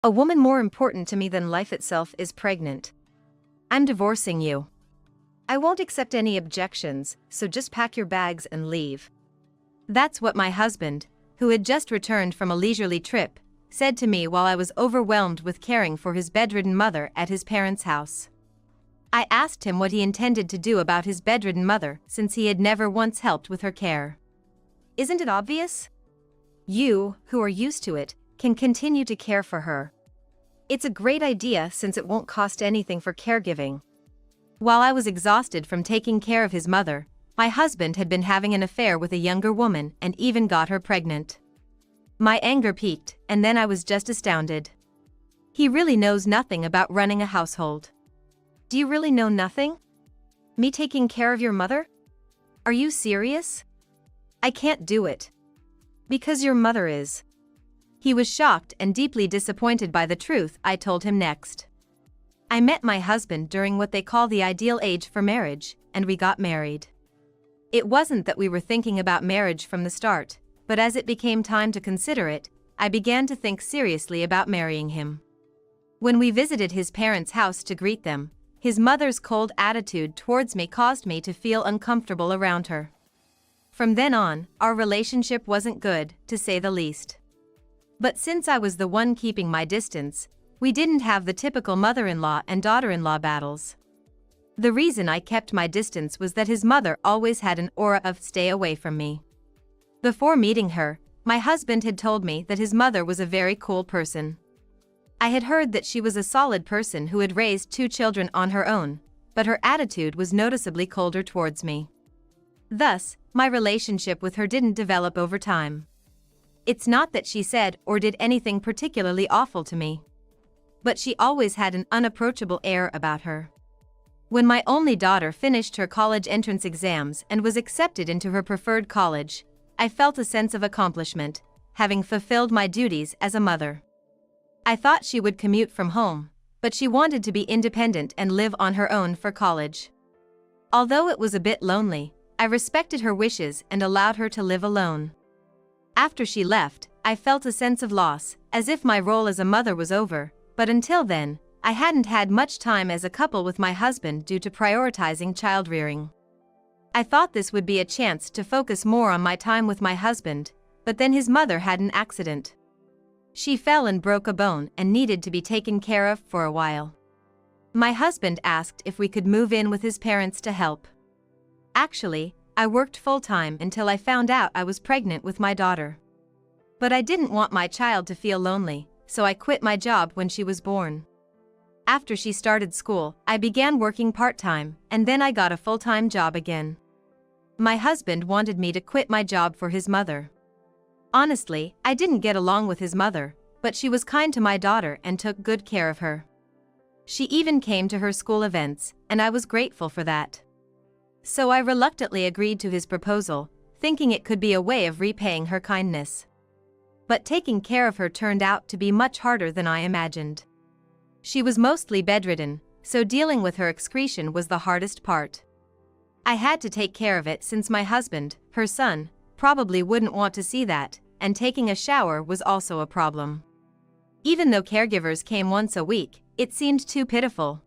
A woman more important to me than life itself is pregnant. I'm divorcing you. I won't accept any objections, so just pack your bags and leave. That's what my husband, who had just returned from a leisurely trip, said to me while I was overwhelmed with caring for his bedridden mother at his parents' house. I asked him what he intended to do about his bedridden mother since he had never once helped with her care. Isn't it obvious? You, who are used to it, can continue to care for her. It's a great idea since it won't cost anything for caregiving. While I was exhausted from taking care of his mother, my husband had been having an affair with a younger woman and even got her pregnant. My anger peaked, and then I was just astounded. He really knows nothing about running a household. Do you really know nothing? Me taking care of your mother? Are you serious? I can't do it. Because your mother is. He was shocked and deeply disappointed by the truth I told him next. I met my husband during what they call the ideal age for marriage, and we got married. It wasn't that we were thinking about marriage from the start, but as it became time to consider it, I began to think seriously about marrying him. When we visited his parents' house to greet them, his mother's cold attitude towards me caused me to feel uncomfortable around her. From then on, our relationship wasn't good, to say the least. But since I was the one keeping my distance, we didn't have the typical mother-in-law and daughter-in-law battles. The reason I kept my distance was that his mother always had an aura of stay away from me. Before meeting her, my husband had told me that his mother was a very cool person. I had heard that she was a solid person who had raised 2 children on her own, but her attitude was noticeably colder towards me. Thus, my relationship with her didn't develop over time. It's not that she said or did anything particularly awful to me. But she always had an unapproachable air about her. When my only daughter finished her college entrance exams and was accepted into her preferred college, I felt a sense of accomplishment, having fulfilled my duties as a mother. I thought she would commute from home, but she wanted to be independent and live on her own for college. Although it was a bit lonely, I respected her wishes and allowed her to live alone. After she left, I felt a sense of loss, as if my role as a mother was over, but until then, I hadn't had much time as a couple with my husband due to prioritizing child-rearing. I thought this would be a chance to focus more on my time with my husband, but then his mother had an accident. She fell and broke a bone and needed to be taken care of for a while. My husband asked if we could move in with his parents to help. Actually, I worked full-time until I found out I was pregnant with my daughter. But I didn't want my child to feel lonely, so I quit my job when she was born. After she started school, I began working part-time, and then I got a full-time job again. My husband wanted me to quit my job for his mother. Honestly, I didn't get along with his mother, but she was kind to my daughter and took good care of her. She even came to her school events, and I was grateful for that. So I reluctantly agreed to his proposal, thinking it could be a way of repaying her kindness. But taking care of her turned out to be much harder than I imagined. She was mostly bedridden, so dealing with her excretion was the hardest part. I had to take care of it since my husband, her son, probably wouldn't want to see that, and taking a shower was also a problem. Even though caregivers came once a week, it seemed too pitiful.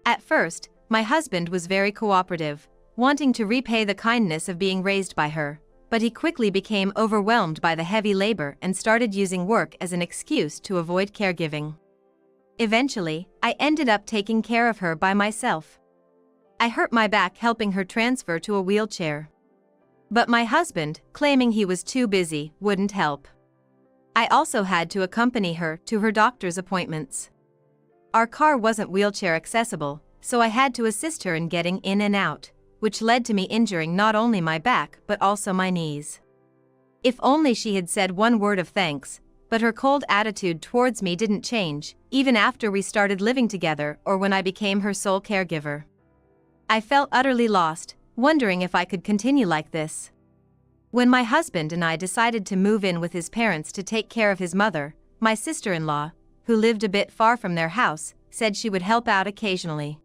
At first, my husband was very cooperative, wanting to repay the kindness of being raised by her, but he quickly became overwhelmed by the heavy labor and started using work as an excuse to avoid caregiving. Eventually, I ended up taking care of her by myself. I hurt my back helping her transfer to a wheelchair. But my husband, claiming he was too busy, wouldn't help. I also had to accompany her to her doctor's appointments. Our car wasn't wheelchair accessible, so I had to assist her in getting in and out, which led to me injuring not only my back but also my knees. If only she had said one word of thanks, but her cold attitude towards me didn't change, even after we started living together or when I became her sole caregiver. I felt utterly lost, wondering if I could continue like this. When my husband and I decided to move in with his parents to take care of his mother, my sister-in-law, who lived a bit far from their house, said she would help out occasionally.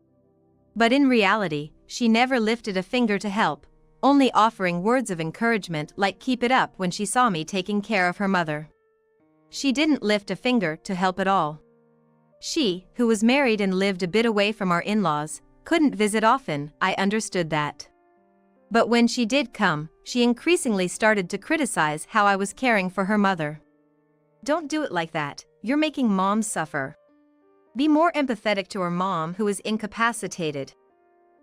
But in reality, she never lifted a finger to help, only offering words of encouragement like keep it up when she saw me taking care of her mother. she didn't lift a finger to help at all. She, who was married and lived a bit away from our in-laws, couldn't visit often. I understood that. But when she did come, she increasingly started to criticize how I was caring for her mother. "Don't do it like that, you're making mom suffer. Be more empathetic to her mom who is incapacitated."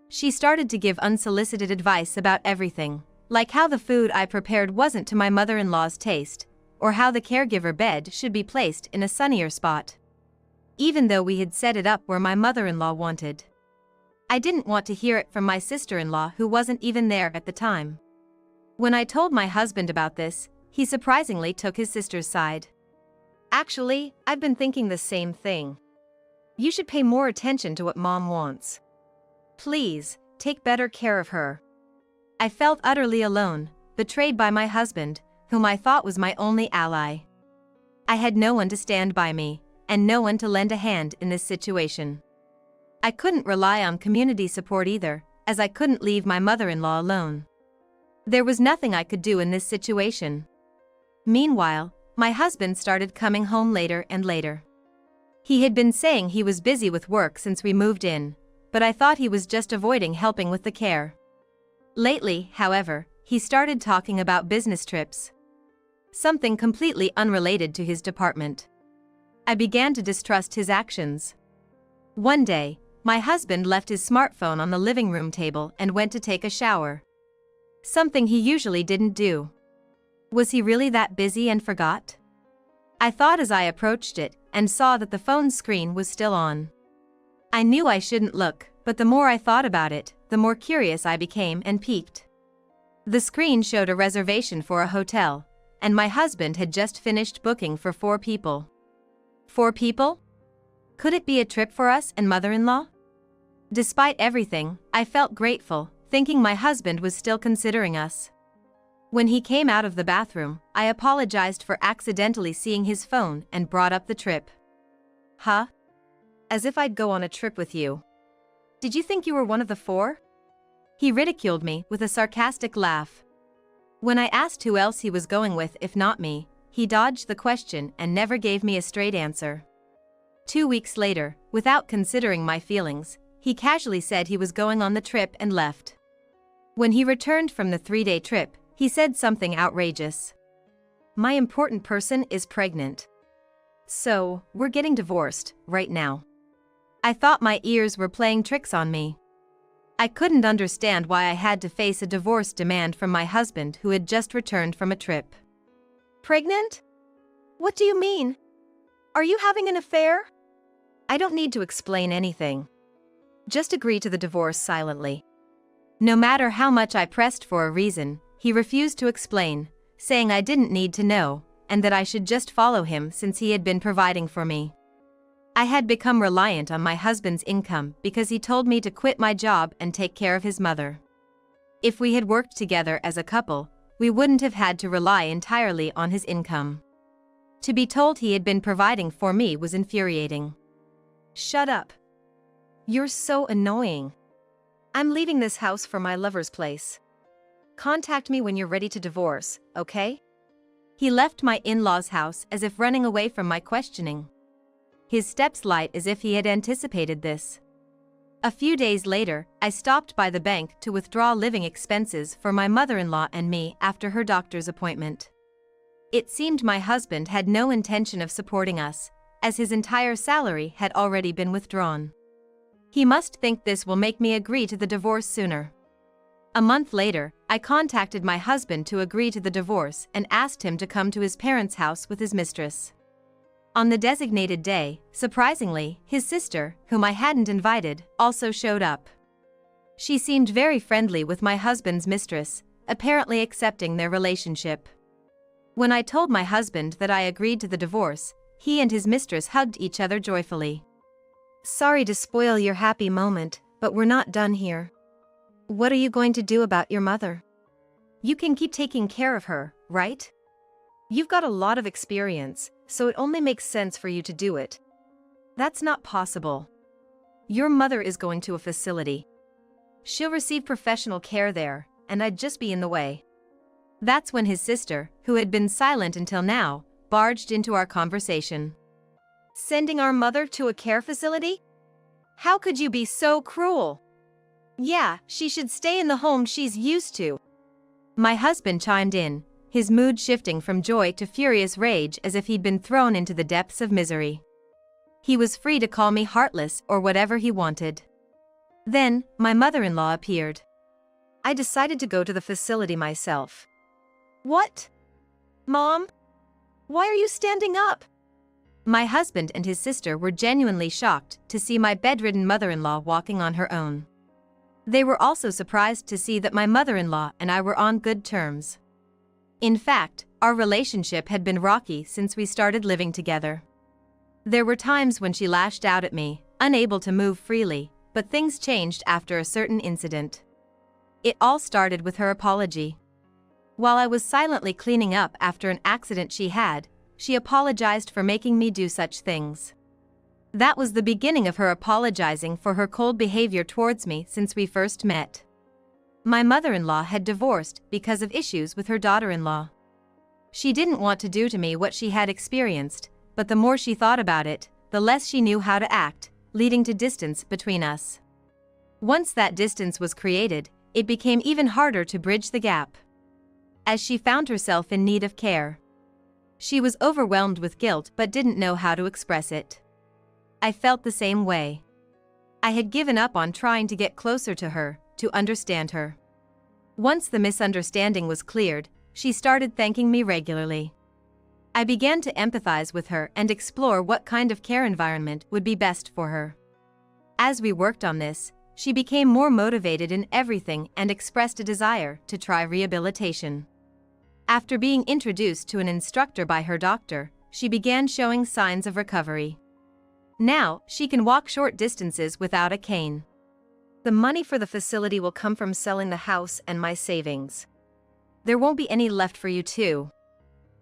She started to give unsolicited advice about everything, like how the food I prepared wasn't to my mother-in-law's taste, or how the caregiver bed should be placed in a sunnier spot, even though we had set it up where my mother-in-law wanted. I didn't want to hear it from my sister-in-law who wasn't even there at the time. When I told my husband about this, he surprisingly took his sister's side. "Actually, I've been thinking the same thing. You should pay more attention to what mom wants. Please, take better care of her." I felt utterly alone, betrayed by my husband, whom I thought was my only ally. I had no one to stand by me, and no one to lend a hand in this situation. I couldn't rely on community support either, as I couldn't leave my mother-in-law alone. There was nothing I could do in this situation. Meanwhile, my husband started coming home later and later. He had been saying he was busy with work since we moved in, but I thought he was just avoiding helping with the care. Lately, however, he started talking about business trips. Something completely unrelated to his department. I began to distrust his actions. One day, my husband left his smartphone on the living room table and went to take a shower. Something he usually didn't do. Was he really that busy and forgot? I thought as I approached it and saw that the phone's screen was still on. I knew I shouldn't look, but the more I thought about it, the more curious I became and piqued. The screen showed a reservation for a hotel, and my husband had just finished booking for 4 people. 4 people? Could it be a trip for us and mother-in-law? Despite everything, I felt grateful, thinking my husband was still considering us. When he came out of the bathroom, I apologized for accidentally seeing his phone and brought up the trip. "Huh? As if I'd go on a trip with you. Did you think you were one of the 4? He ridiculed me with a sarcastic laugh. When I asked who else he was going with if not me, he dodged the question and never gave me a straight answer. 2 weeks later, without considering my feelings, he casually said he was going on the trip and left. When he returned from the 3-day trip, he said something outrageous. "My important person is pregnant. So, we're getting divorced, right now." I thought my ears were playing tricks on me. I couldn't understand why I had to face a divorce demand from my husband who had just returned from a trip. "Pregnant? What do you mean? Are you having an affair?" I don't need to explain anything. Just agree to the divorce silently. No matter how much I pressed for a reason, he refused to explain, saying I didn't need to know, and that I should just follow him since he had been providing for me. I had become reliant on my husband's income because he told me to quit my job and take care of his mother. If we had worked together as a couple, we wouldn't have had to rely entirely on his income. To be told he had been providing for me was infuriating. "Shut up. You're so annoying. I'm leaving this house for my lover's place. Contact me when you're ready to divorce, okay?" He left my in-laws' house as if running away from my questioning. His steps light as if he had anticipated this. A few days later, I stopped by the bank to withdraw living expenses for my mother-in-law and me after her doctor's appointment. It seemed my husband had no intention of supporting us, as his entire salary had already been withdrawn. He must think this will make me agree to the divorce sooner. A month later, I contacted my husband to agree to the divorce and asked him to come to his parents' house with his mistress. On the designated day, surprisingly, his sister, whom I hadn't invited, also showed up. She seemed very friendly with my husband's mistress, apparently accepting their relationship. When I told my husband that I agreed to the divorce, he and his mistress hugged each other joyfully. "Sorry to spoil your happy moment, but we're not done here. What are you going to do about your mother? You can keep taking care of her, right? You've got a lot of experience, so it only makes sense for you to do it." "That's not possible. Your mother is going to a facility. She'll receive professional care there, and I'd just be in the way." That's when his sister, who had been silent until now, barged into our conversation. Sending our mother to a care facility? How could you be so cruel? Yeah, she should stay in the home she's used to. My husband chimed in, his mood shifting from joy to furious rage as if he'd been thrown into the depths of misery. He was free to call me heartless or whatever he wanted. Then, my mother-in-law appeared. I decided to go to the facility myself. What? Mom? Why are you standing up? My husband and his sister were genuinely shocked to see my bedridden mother-in-law walking on her own. They were also surprised to see that my mother-in-law and I were on good terms. In fact, our relationship had been rocky since we started living together. There were times when she lashed out at me, unable to move freely, but things changed after a certain incident. It all started with her apology. While I was silently cleaning up after an accident she had, she apologized for making me do such things. That was the beginning of her apologizing for her cold behavior towards me since we first met. My mother-in-law had divorced because of issues with her daughter-in-law. She didn't want to do to me what she had experienced, but the more she thought about it, the less she knew how to act, leading to distance between us. Once that distance was created, it became even harder to bridge the gap. As she found herself in need of care. She was overwhelmed with guilt but didn't know how to express it. I felt the same way. I had given up on trying to get closer to her, to understand her. Once the misunderstanding was cleared, she started thanking me regularly. I began to empathize with her and explore what kind of care environment would be best for her. As we worked on this, she became more motivated in everything and expressed a desire to try rehabilitation. After being introduced to an instructor by her doctor, she began showing signs of recovery. Now, she can walk short distances without a cane. The money for the facility will come from selling the house and my savings. There won't be any left for you too.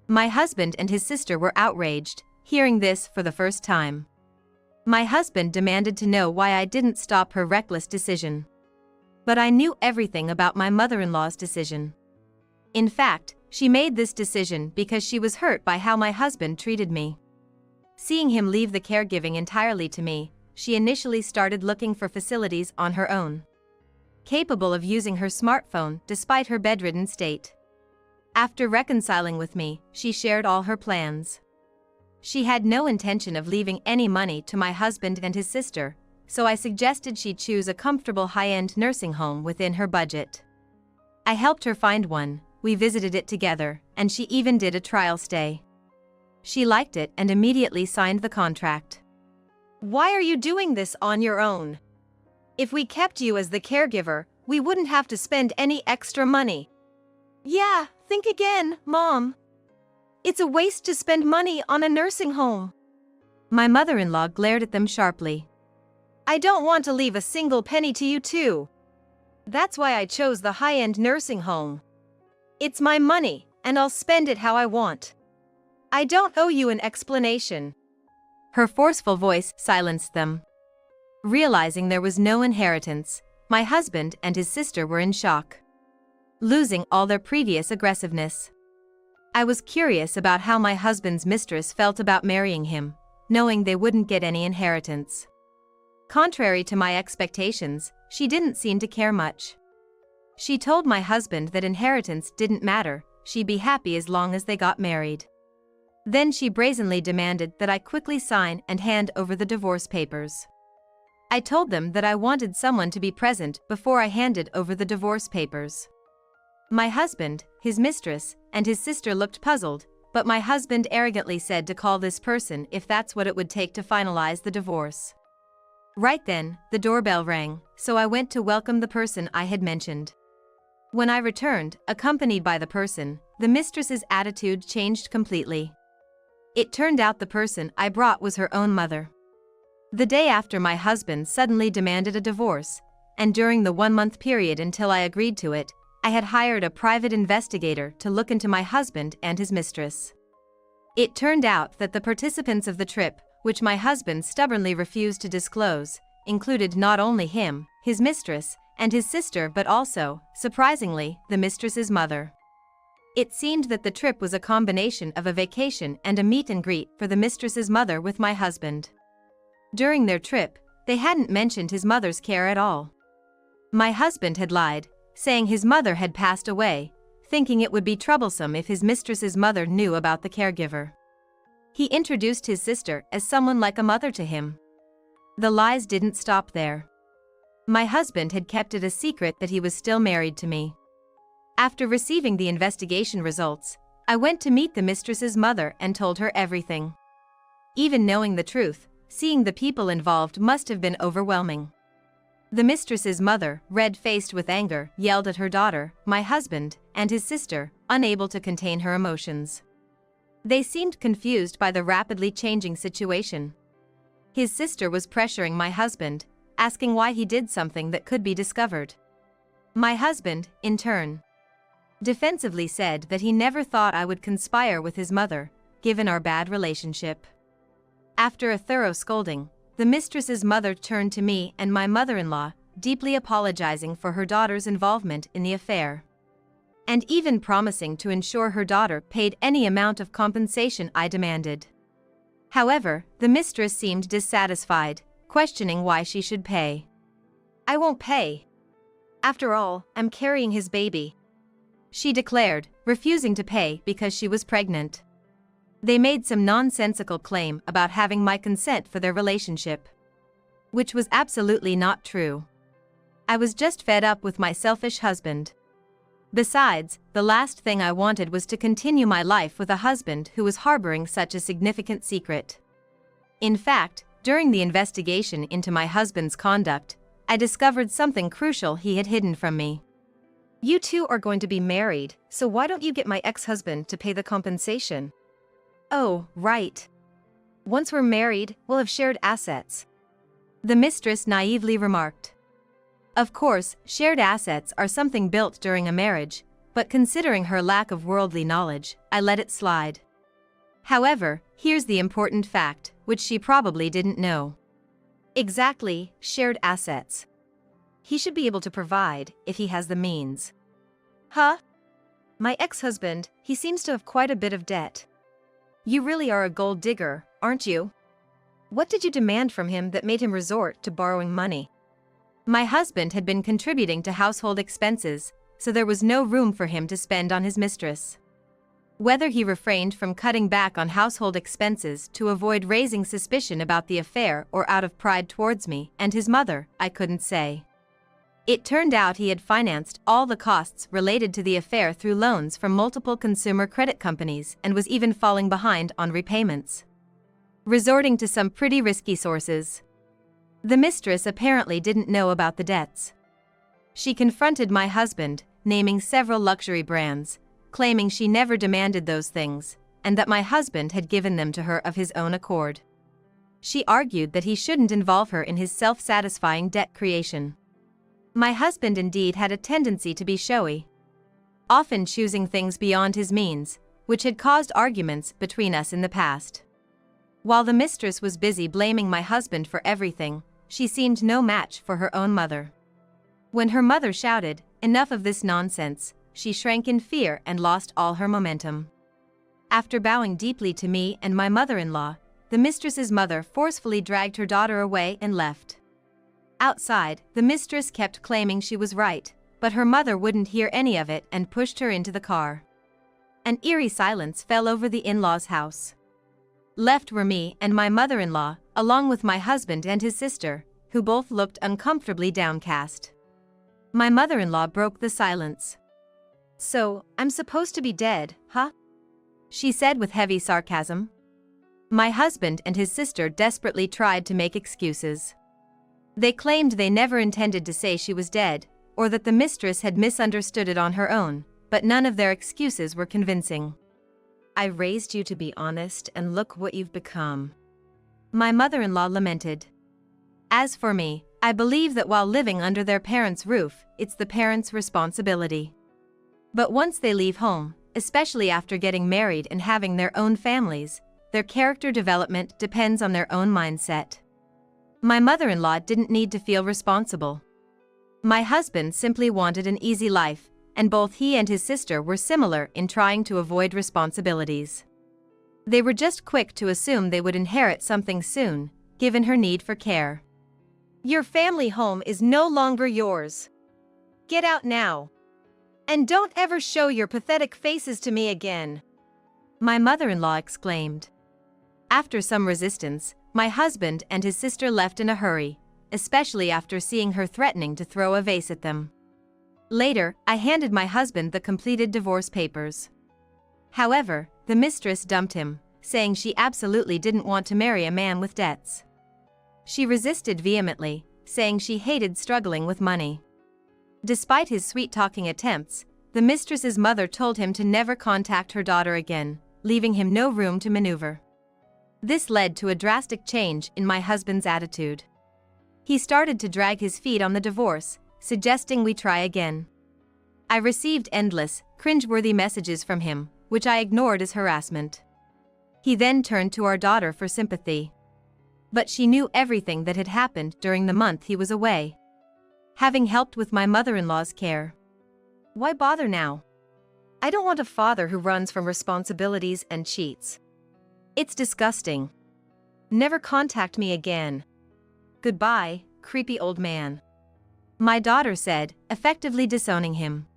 My husband and his sister were outraged, hearing this for the first time. My husband demanded to know why I didn't stop her reckless decision. But I knew everything about my mother-in-law's decision. In fact, she made this decision because she was hurt by how my husband treated me. Seeing him leave the caregiving entirely to me, she initially started looking for facilities on her own, capable of using her smartphone despite her bedridden state. After reconciling with me, she shared all her plans. She had no intention of leaving any money to my husband and his sister, so I suggested she choose a comfortable high-end nursing home within her budget. I helped her find one, we visited it together, and she even did a trial stay. She liked it and immediately signed the contract. Why are you doing this on your own? If we kept you as the caregiver, we wouldn't have to spend any extra money. Yeah, think again, Mom. It's a waste to spend money on a nursing home. My mother-in-law glared at them sharply. I don't want to leave a single penny to you too. That's why I chose the high-end nursing home. It's my money, and I'll spend it how I want. I don't owe you an explanation. Her forceful voice silenced them. Realizing there was no inheritance, my husband and his sister were in shock, losing all their previous aggressiveness. I was curious about how my husband's mistress felt about marrying him, knowing they wouldn't get any inheritance. Contrary to my expectations, she didn't seem to care much. She told my husband that inheritance didn't matter, she'd be happy as long as they got married. Then she brazenly demanded that I quickly sign and hand over the divorce papers. I told them that I wanted someone to be present before I handed over the divorce papers. My husband, his mistress, and his sister looked puzzled, but my husband arrogantly said to call this person if that's what it would take to finalize the divorce. Right then, the doorbell rang, so I went to welcome the person I had mentioned. When I returned, accompanied by the person, the mistress's attitude changed completely. It turned out the person I brought was her own mother. The day after, my husband suddenly demanded a divorce, and during the 1-month period until I agreed to it, I had hired a private investigator to look into my husband and his mistress. It turned out that the participants of the trip, which my husband stubbornly refused to disclose, included not only him, his mistress, and his sister but also, surprisingly, the mistress's mother. It seemed that the trip was a combination of a vacation and a meet and greet for the mistress's mother with my husband. During their trip, they hadn't mentioned his mother's care at all. My husband had lied, saying his mother had passed away, thinking it would be troublesome if his mistress's mother knew about the caregiver. He introduced his sister as someone like a mother to him. The lies didn't stop there. My husband had kept it a secret that he was still married to me. After receiving the investigation results, I went to meet the mistress's mother and told her everything. Even knowing the truth, seeing the people involved must have been overwhelming. The mistress's mother, red-faced with anger, yelled at her daughter, my husband, and his sister, unable to contain her emotions. They seemed confused by the rapidly changing situation. His sister was pressuring my husband, asking why he did something that could be discovered. My husband, in turn, defensively said that he never thought I would conspire with his mother, given our bad relationship. After a thorough scolding, the mistress's mother turned to me and my mother-in-law, deeply apologizing for her daughter's involvement in the affair, and even promising to ensure her daughter paid any amount of compensation I demanded. However, the mistress seemed dissatisfied, questioning why she should pay. "I won't pay. After all, I'm carrying his baby," she declared, refusing to pay because she was pregnant. They made some nonsensical claim about having my consent for their relationship, which was absolutely not true. I was just fed up with my selfish husband. Besides, the last thing I wanted was to continue my life with a husband who was harboring such a significant secret. In fact, during the investigation into my husband's conduct, I discovered something crucial he had hidden from me. "You two are going to be married, so why don't you get my ex-husband to pay the compensation?" "Oh, right. Once we're married, we'll have shared assets," the mistress naively remarked. Of course, shared assets are something built during a marriage, but considering her lack of worldly knowledge, I let it slide. However, here's the important fact, which she probably didn't know. Exactly, shared assets. He should be able to provide, if he has the means. Huh? My ex-husband, he seems to have quite a bit of debt. You really are a gold digger, aren't you? What did you demand from him that made him resort to borrowing money? My husband had been contributing to household expenses, so there was no room for him to spend on his mistress. Whether he refrained from cutting back on household expenses to avoid raising suspicion about the affair or out of pride towards me and his mother, I couldn't say. It turned out he had financed all the costs related to the affair through loans from multiple consumer credit companies and was even falling behind on repayments, resorting to some pretty risky sources. The mistress apparently didn't know about the debts. She confronted my husband, naming several luxury brands, claiming she never demanded those things, and that my husband had given them to her of his own accord. She argued that he shouldn't involve her in his self-satisfying debt creation. My husband indeed had a tendency to be showy, often choosing things beyond his means, which had caused arguments between us in the past. While the mistress was busy blaming my husband for everything, she seemed no match for her own mother. When her mother shouted, "Enough of this nonsense," she shrank in fear and lost all her momentum. After bowing deeply to me and my mother-in-law, the mistress's mother forcefully dragged her daughter away and left. Outside, the mistress kept claiming she was right, but her mother wouldn't hear any of it and pushed her into the car. An eerie silence fell over the in-laws' house. Left were me and my mother-in-law, along with my husband and his sister, who both looked uncomfortably downcast. My mother-in-law broke the silence. "So, I'm supposed to be dead, huh?" she said with heavy sarcasm. My husband and his sister desperately tried to make excuses. They claimed they never intended to say she was dead, or that the mistress had misunderstood it on her own, but none of their excuses were convincing. "I raised you to be honest and look what you've become," my mother-in-law lamented. As for me, I believe that while living under their parents' roof, it's the parents' responsibility. But once they leave home, especially after getting married and having their own families, their character development depends on their own mindset. My mother-in-law didn't need to feel responsible. My husband simply wanted an easy life, and both he and his sister were similar in trying to avoid responsibilities. They were just quick to assume they would inherit something soon, given her need for care. Your family home is no longer yours. Get out now. And don't ever show your pathetic faces to me again, my mother-in-law exclaimed. After some resistance, my husband and his sister left in a hurry, especially after seeing her threatening to throw a vase at them. Later, I handed my husband the completed divorce papers. However, the mistress dumped him, saying she absolutely didn't want to marry a man with debts. She resisted vehemently, saying she hated struggling with money. Despite his sweet-talking attempts, the mistress's mother told him to never contact her daughter again, leaving him no room to maneuver. This led to a drastic change in my husband's attitude. He started to drag his feet on the divorce, suggesting we try again. I received endless, cringeworthy messages from him, which I ignored as harassment. He then turned to our daughter for sympathy. But she knew everything that had happened during the month he was away, having helped with my mother-in-law's care. Why bother now? I don't want a father who runs from responsibilities and cheats. It's disgusting. Never contact me again. Goodbye, creepy old man, my daughter said, effectively disowning him.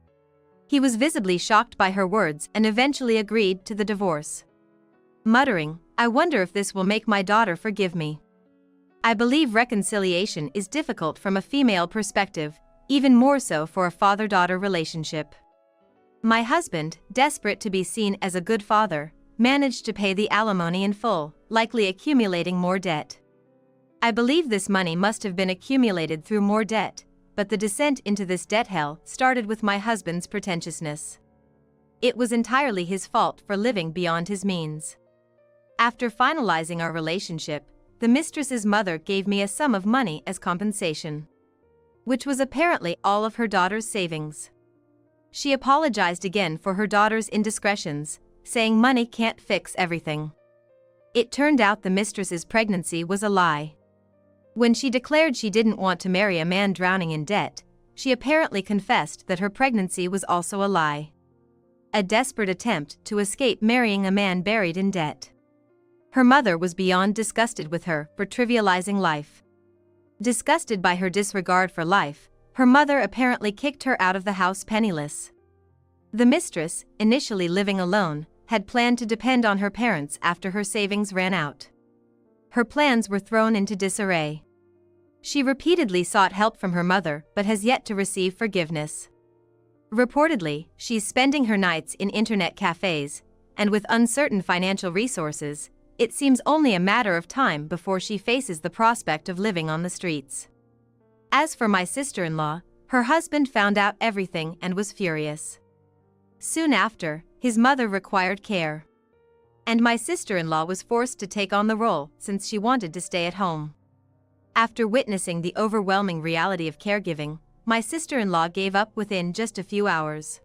He was visibly shocked by her words and eventually agreed to the divorce, muttering, "I wonder if this will make my daughter forgive me." I believe reconciliation is difficult from a female perspective, even more so for a father-daughter relationship. My husband, desperate to be seen as a good father, managed to pay the alimony in full, likely accumulating more debt. I believe this money must have been accumulated through more debt, but the descent into this debt hell started with my husband's pretentiousness. It was entirely his fault for living beyond his means. After finalizing our relationship, the mistress's mother gave me a sum of money as compensation, which was apparently all of her daughter's savings. She apologized again for her daughter's indiscretions, saying money can't fix everything. It turned out the mistress's pregnancy was a lie. When she declared she didn't want to marry a man drowning in debt, she apparently confessed that her pregnancy was also a lie. A desperate attempt to escape marrying a man buried in debt. Her mother was beyond disgusted with her for trivializing life. Disgusted by her disregard for life, her mother apparently kicked her out of the house penniless. The mistress, initially living alone, had planned to depend on her parents after her savings ran out. Her plans were thrown into disarray. She repeatedly sought help from her mother but has yet to receive forgiveness. Reportedly, she's spending her nights in internet cafes, and with uncertain financial resources, it seems only a matter of time before she faces the prospect of living on the streets. As for my sister-in-law, her husband found out everything and was furious. Soon after, his mother required care, and my sister-in-law was forced to take on the role since she wanted to stay at home. After witnessing the overwhelming reality of caregiving, my sister-in-law gave up within just a few hours.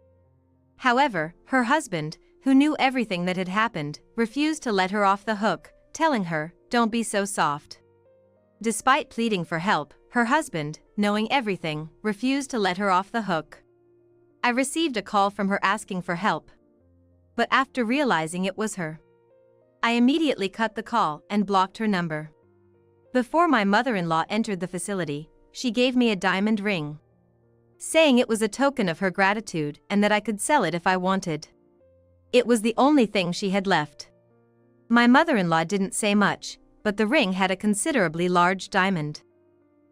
However, her husband, who knew everything that had happened, refused to let her off the hook, telling her, "Don't be so soft." Despite pleading for help, her husband, knowing everything, refused to let her off the hook. I received a call from her asking for help, but after realizing it was her, I immediately cut the call and blocked her number. Before my mother-in-law entered the facility, she gave me a diamond ring, saying it was a token of her gratitude and that I could sell it if I wanted. It was the only thing she had left. My mother-in-law didn't say much, but the ring had a considerably large diamond.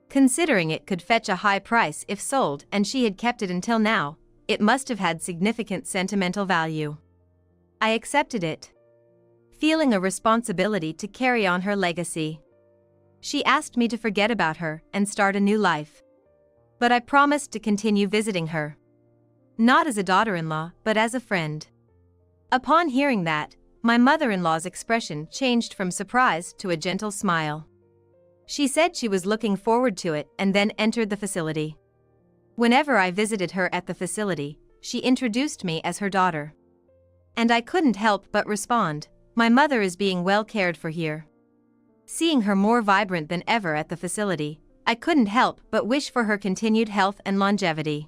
Considering it could fetch a high price if sold and she had kept it until now, it must have had significant sentimental value. I accepted it, feeling a responsibility to carry on her legacy. She asked me to forget about her and start a new life, but I promised to continue visiting her, not as a daughter-in-law, but as a friend. Upon hearing that, my mother-in-law's expression changed from surprise to a gentle smile. She said she was looking forward to it and then entered the facility. Whenever I visited her at the facility, she introduced me as her daughter. And I couldn't help but respond, "My mother is being well cared for here." Seeing her more vibrant than ever at the facility, I couldn't help but wish for her continued health and longevity.